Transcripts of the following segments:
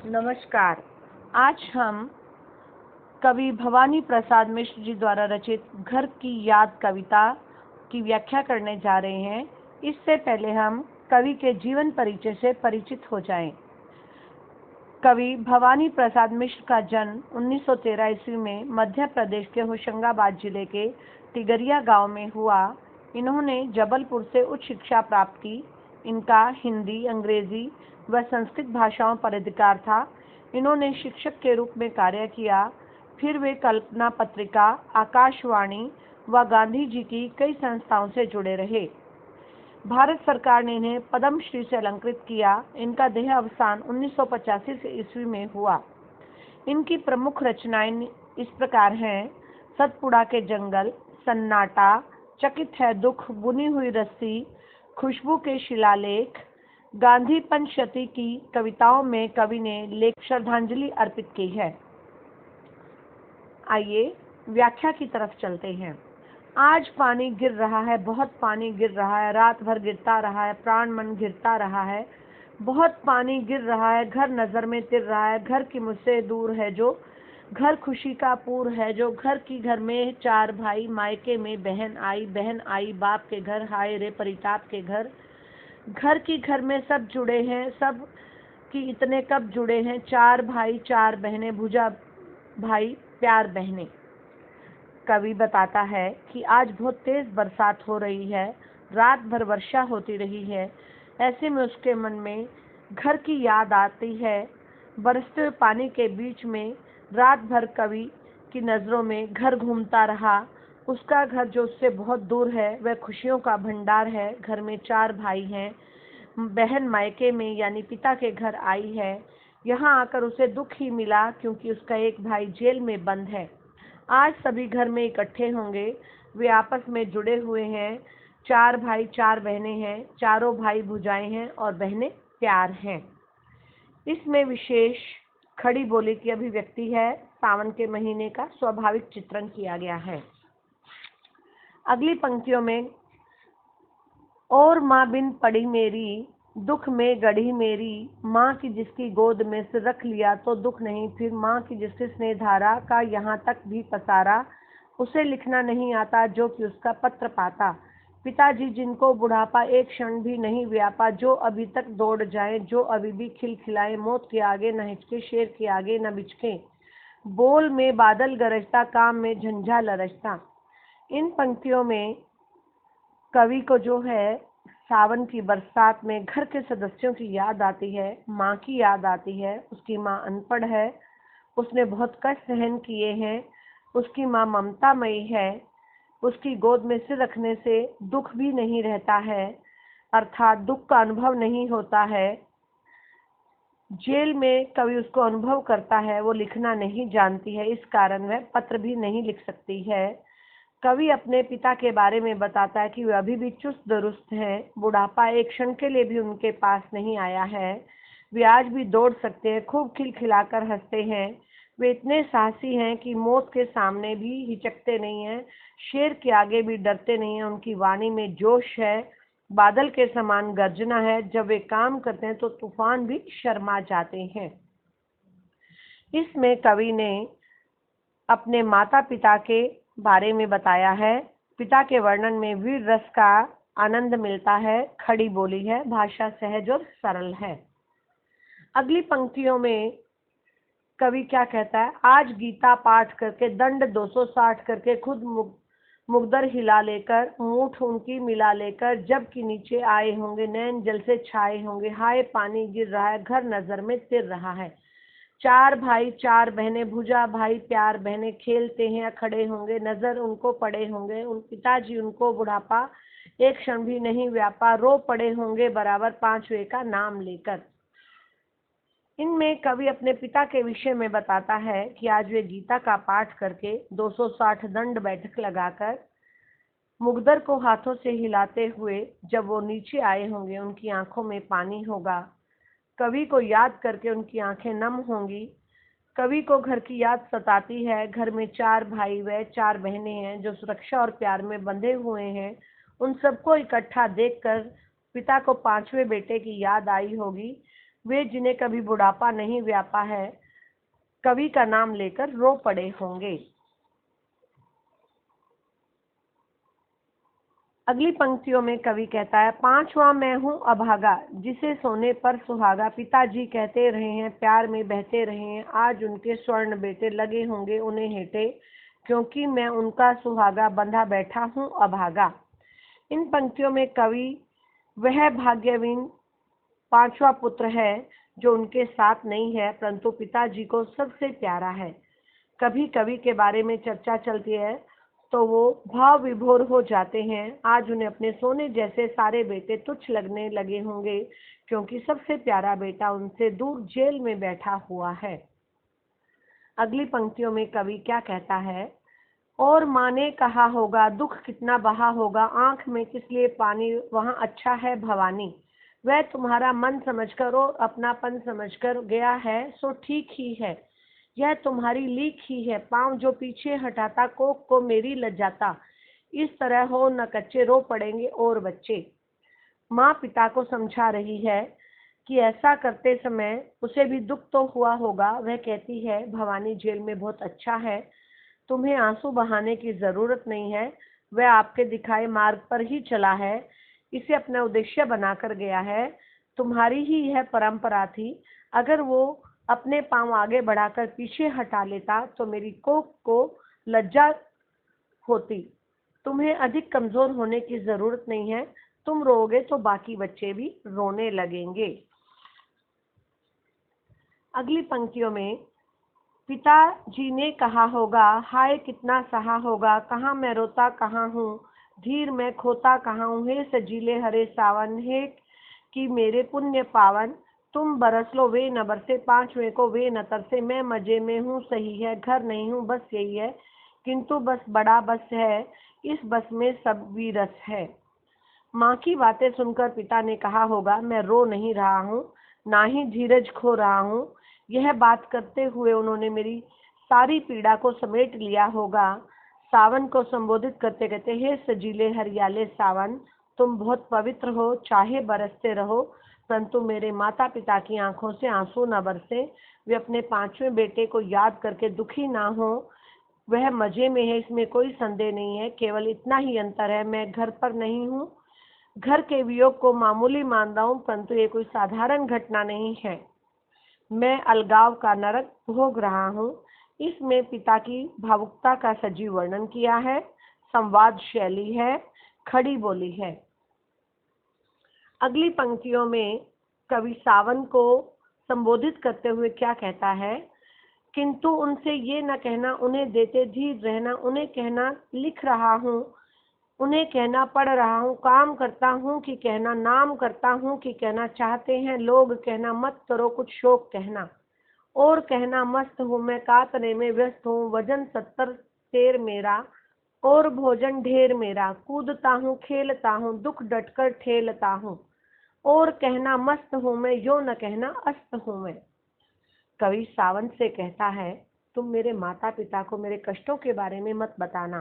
नमस्कार। आज हम कवि भवानी प्रसाद मिश्र जी द्वारा रचित घर की याद कविता की व्याख्या करने जा रहे हैं। इससे पहले हम कवि के जीवन परिचय से परिचित हो जाएं। कवि भवानी प्रसाद मिश्र का जन्म 1913 ईस्वी में मध्य प्रदेश के होशंगाबाद जिले के टिगरिया गांव में हुआ। इन्होंने जबलपुर से उच्च शिक्षा प्राप्त की। इनका हिंदी, अंग्रेजी व संस्कृत भाषाओं पर अधिकार था। इन्होंने शिक्षक के रूप में कार्य किया। फिर वे कल्पना पत्रिका, आकाशवाणी व गांधी जी की कई संस्थाओं से जुड़े रहे। भारत सरकार ने इन्हें पद्म श्री से अलंकृत किया। इनका देह अवसान 1985 ईस्वी में हुआ। इनकी प्रमुख रचनाएं इस प्रकार हैं: सतपुड़ा के जंगल, सन्नाटा, चकित है दुख, बुनी हुई रस्सी, खुशबू के शिलालेख। गांधी पंचशती की कविताओं में कवि ने लेख श्रद्धांजलि अर्पित की है। आइए व्याख्या की तरफ चलते हैं। आज पानी गिर रहा है, बहुत पानी गिर रहा है, रात भर गिरता रहा है, प्राण मन गिरता रहा है। बहुत पानी गिर रहा है, घर नजर में तिर रहा है, घर की मुझसे दूर है जो, घर खुशी का पूर है जो, घर की घर में चार भाई, मायके में बहन आई, बाप के घर, हाय रे परिताप के घर। घर की घर में सब जुड़े हैं, सब की इतने कब जुड़े हैं, चार भाई चार बहनें, भुजा भाई प्यार बहनें। कवि बताता है कि आज बहुत तेज बरसात हो रही है, रात भर वर्षा होती रही है। ऐसे में उसके मन में घर की याद आती है। बरसते हुए पानी के बीच में रात भर कवि की नज़रों में घर घूमता रहा। उसका घर जो उससे बहुत दूर है वह खुशियों का भंडार है। घर में चार भाई हैं, बहन मायके में यानी पिता के घर आई है। यहाँ आकर उसे दुख ही मिला क्योंकि उसका एक भाई जेल में बंद है। आज सभी घर में इकट्ठे होंगे। वे आपस में जुड़े हुए हैं। चार भाई चार बहनें हैं, चारों भाई भुजाएं हैं और बहनें प्यार हैं। इसमें विशेष खड़ी बोली की अभिव्यक्ति है। सावन के महीने का स्वाभाविक चित्रण किया गया है। अगली पंक्तियों में, और माँ बिन पड़ी मेरी, दुख में गढ़ी मेरी, माँ की जिसकी गोद में से रख लिया तो दुख नहीं, फिर माँ की जिसकी स्नेह धारा का यहाँ तक भी पसारा, उसे लिखना नहीं आता जो कि उसका पत्र पाता। पिताजी जिनको बुढ़ापा एक क्षण भी नहीं व्यापा, जो अभी तक दौड़ जाएं, जो अभी भी खिलखिलाएं, मौत के आगे न हिचके, शेर के आगे न बिचके, बोल में बादल गरजता, काम में झंझा लरजता। इन पंक्तियों में कवि को जो है सावन की बरसात में घर के सदस्यों की याद आती है, माँ की याद आती है। उसकी माँ अनपढ़ है, उसने बहुत कष्ट सहन किए हैं। उसकी माँ ममतामयी है, उसकी गोद में सिर रखने से दुख भी नहीं रहता है, अर्थात दुख का अनुभव नहीं होता है। जेल में कवि उसको अनुभव करता है, वो लिखना नहीं जानती है, इस कारण वह पत्र भी नहीं लिख सकती है। कवि अपने पिता के बारे में बताता है कि वे अभी भी चुस्त दुरुस्त हैं, बुढ़ापा एक क्षण के लिए भी उनके पास नहीं आया है। वे आज भी दौड़ सकते हैं, खूब खिलखिलाकर हंसते हैं। वे इतने साहसी हैं कि मौत के सामने भी हिचकते नहीं हैं, शेर के आगे भी डरते नहीं हैं। उनकी वाणी में जोश है, बादल के समान गर्जना है। जब वे काम करते हैं तो तूफान भी शर्मा जाते हैं। इसमें कवि ने अपने माता पिता के बारे में बताया है। पिता के वर्णन में वीर रस का आनंद मिलता है, खड़ी बोली है, भाषा सहज और सरल है। अगली पंक्तियों में कवि क्या कहता है, आज गीता पाठ करके, दंड 260 करके, खुद मुगदर हिला लेकर, मूठ उनकी मिला लेकर, जब कि नीचे आए होंगे, नैन जल से छाए होंगे, हाय पानी गिर रहा है, घर नजर में तिर रहा है। चार भाई चार बहनें, भुजा भाई प्यार बहनें, खेलते हैं या खड़े होंगे, नजर उनको पड़े होंगे, उन पिताजी उनको बुढ़ापा एक क्षण भी नहीं व्यापा, रो पड़े होंगे बराबर पांचवे का नाम लेकर। इनमें कवि अपने पिता के विषय में बताता है कि आज वे गीता का पाठ करके 260 दंड बैठक लगाकर मुगदर को हाथों से हिलाते हुए जब वो नीचे आए होंगे, उनकी आंखों में पानी होगा। कवि को याद करके उनकी आंखें नम होंगी। कवि को घर की याद सताती है। घर में चार भाई व चार बहनें हैं जो सुरक्षा और प्यार में बंधे हुए हैं। उन सबको इकट्ठा देखकर पिता को पांचवें बेटे की याद आई होगी। वे जिन्हें कभी बुढ़ापा नहीं व्यापा है, कवि का नाम लेकर रो पड़े होंगे। अगली पंक्तियों में कवि कहता है, पांचवा मैं हूँ अभागा, जिसे सोने पर सुहागा। पिताजी कहते रहे हैं, प्यार में बहते रहे हैं, आज उनके स्वर्ण बेटे लगे होंगे उन्हें हेठे, क्योंकि मैं उनका सुहागा बंधा बैठा हूँ अभागा। इन पंक्तियों में कवि वह भाग्यहीन पांचवा पुत्र है जो उनके साथ नहीं है, परंतु पिताजी को सबसे प्यारा है। कभी कवि के बारे में चर्चा चलती है तो वो भाव विभोर हो जाते हैं। आज उन्हें अपने सोने जैसे सारे बेटे तुच्छ लगने लगे होंगे, क्योंकि सबसे प्यारा बेटा उनसे दूर जेल में बैठा हुआ है। अगली पंक्तियों में कवि क्या कहता है, और माँ ने कहा होगा, दुख कितना बहा होगा, आंख में किस लिए पानी, वहाँ अच्छा है भवानी। वह तुम्हारा मन समझकर और अपनापन समझकर गया है, सो ठीक ही है। यह तुम्हारी लीक ही है, पाँव जो पीछे हटाता, कोख को मेरी लज्जाता। इस तरह हो न कच्चे, रो पड़ेंगे और बच्चे। माँ पिता को समझा रही है कि ऐसा करते समय उसे भी दुख तो हुआ होगा। वह कहती है, भवानी जेल में बहुत अच्छा है, तुम्हें आंसू बहाने की जरूरत नहीं है। वह आपके दिखाए मार्ग पर ही चला है, इसे अपना उद्देश्य बनाकर गया है। तुम्हारी ही यह परंपरा थी। अगर वो अपने पांव आगे बढ़ाकर पीछे हटा लेता तो मेरी कोख को लज्जा होती। तुम्हें अधिक कमजोर होने की जरूरत नहीं है। तुम रोओगे तो बाकी बच्चे भी रोने लगेंगे। अगली पंक्तियों में पिताजी ने कहा होगा, हाय कितना सहा होगा, कहाँ मैं रोता कहाँ हूँ, धीर मैं खोता कहाँ हूँ। हे सजीले हरे सावन, हे कि मेरे पुण्य पावन, तुम बरस लो वे न बरसे, पांचवें को वे न तरसे। मैं मजे में हूँ सही है, घर नहीं हूँ बस यही है, किंतु बस बड़ा बस है, इस बस में सब भी रस है। माँ की बातें सुनकर पिता ने कहा होगा, मैं रो नहीं रहा हूँ, ना ही धीरज खो रहा हूँ। यह बात करते हुए उन्होंने मेरी सारी पीड़ा को समेट लिया होगा। सावन को संबोधित करते कहते, हे सजीले हरियाले सावन, तुम बहुत पवित्र हो, चाहे बरसते रहो, परंतु मेरे माता पिता की आंखों से आंसू न बरसे। वे अपने पांचवें बेटे को याद करके दुखी ना हो। वह मजे में है, इसमें कोई संदेह नहीं है, केवल इतना ही अंतर है, मैं घर पर नहीं हूँ। घर के वियोग को मामूली मान रहा हूँ, परंतु ये कोई साधारण घटना नहीं है। मैं अलगाव का नरक भोग रहा हूँ। इसमें पिता की भावुकता का सजीव वर्णन किया है, संवाद शैली है, खड़ी बोली है। अगली पंक्तियों में कवि सावन को संबोधित करते हुए क्या कहता है, किंतु उनसे ये न कहना, उन्हें देते धीर रहना, उन्हें कहना लिख रहा हूँ, उन्हें कहना पढ़ रहा हूँ, काम करता हूँ कि कहना, नाम करता हूँ कि कहना चाहते हैं लोग, कहना मत करो कुछ शोक कहना, और कहना मस्त हूँ मैं, कातने में व्यस्त हूँ, वजन 70 शेर मेरा, और भोजन ढेर मेरा, कूदता हूँ खेलता हूँ, दुख डटकर ठेलता हूँ, और कहना मस्त हूँ मैं, यो न कहना अस्त हूँ मैं। कवि सावन से कहता है, तुम मेरे माता पिता को मेरे कष्टों के बारे में मत बताना,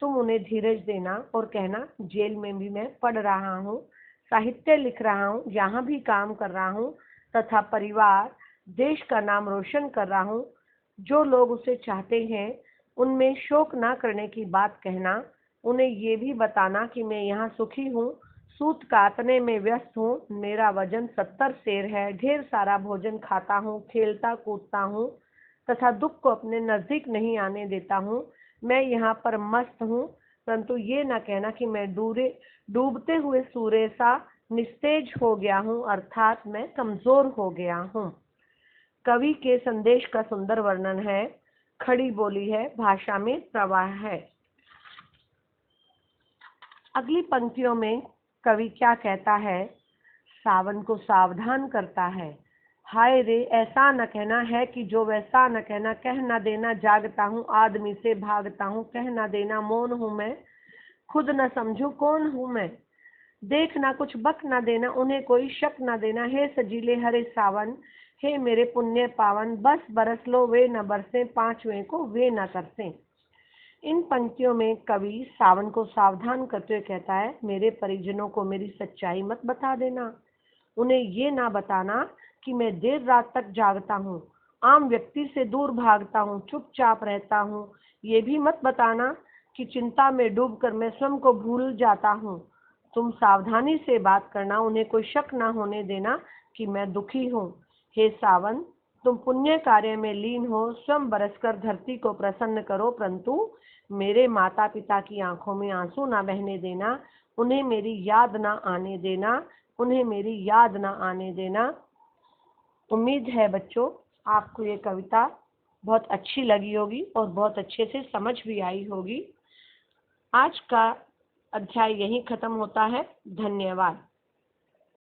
तुम उन्हें धीरज देना और कहना, जेल में भी मैं पढ़ रहा हूँ, साहित्य लिख रहा हूँ, यहाँ भी काम कर रहा हूँ, तथा परिवार देश का नाम रोशन कर रहा हूँ। जो लोग उसे चाहते हैं उनमें शोक ना करने की बात कहना, उन्हें ये भी बताना कि मैं यहाँ सुखी हूँ, सूत काटने में व्यस्त हूँ, मेरा वजन 70 शेर है, ढेर सारा भोजन खाता हूँ, खेलता कूदता हूँ, तथा दुख को अपने नजदीक नहीं आने देता हूँ। मैं यहाँ पर मस्त हूँ, परंतु ये न कहना कि मैं डूबते हुए सूर्य सा निस्तेज हो गया हूँ, अर्थात मैं कमजोर हो गया हूँ। कवि के संदेश का सुंदर वर्णन है, खड़ी बोली है, भाषा में प्रवाह है। अगली पंक्तियों में कवि क्या कहता है, सावन को सावधान करता है, हाय रे ऐसा न कहना है कि जो वैसा न कहना, कह न देना जागता हूँ, आदमी से भागता हूँ, कह न देना मौन हूँ मैं, खुद न समझू कौन हूँ मैं, देख ना कुछ बक न देना, उन्हें कोई शक न देना। हे सजीले हरे सावन, हे मेरे पुण्य पावन, बस बरस लो वे न बरसे, पांचवें को वे न तरसे। इन पंक्तियों में कवि सावन को सावधान करते हुए कहता है, मेरे परिजनों को मेरी सच्चाई मत बता देना, उन्हें ये ना बताना कि मैं देर रात तक जागता हूँ, आम व्यक्ति से दूर भागता हूँ, चुपचाप रहता हूँ। ये भी मत बताना कि चिंता में डूबकर मैं स्वयं को भूल जाता हूँ। तुम सावधानी से बात करना, उन्हें कोई शक न होने देना कि मैं दुखी हूँ। हे सावन, तुम पुण्य कार्य में लीन हो, स्वयं बरसकर धरती को प्रसन्न करो, परंतु मेरे माता पिता की आंखों में आंसू ना बहने देना, उन्हें मेरी याद ना आने देना, उन्हें मेरी याद ना आने देना। उम्मीद है बच्चों आपको ये कविता बहुत अच्छी लगी होगी और बहुत अच्छे से समझ भी आई होगी। आज का अध्याय यहीं खत्म होता है। धन्यवाद।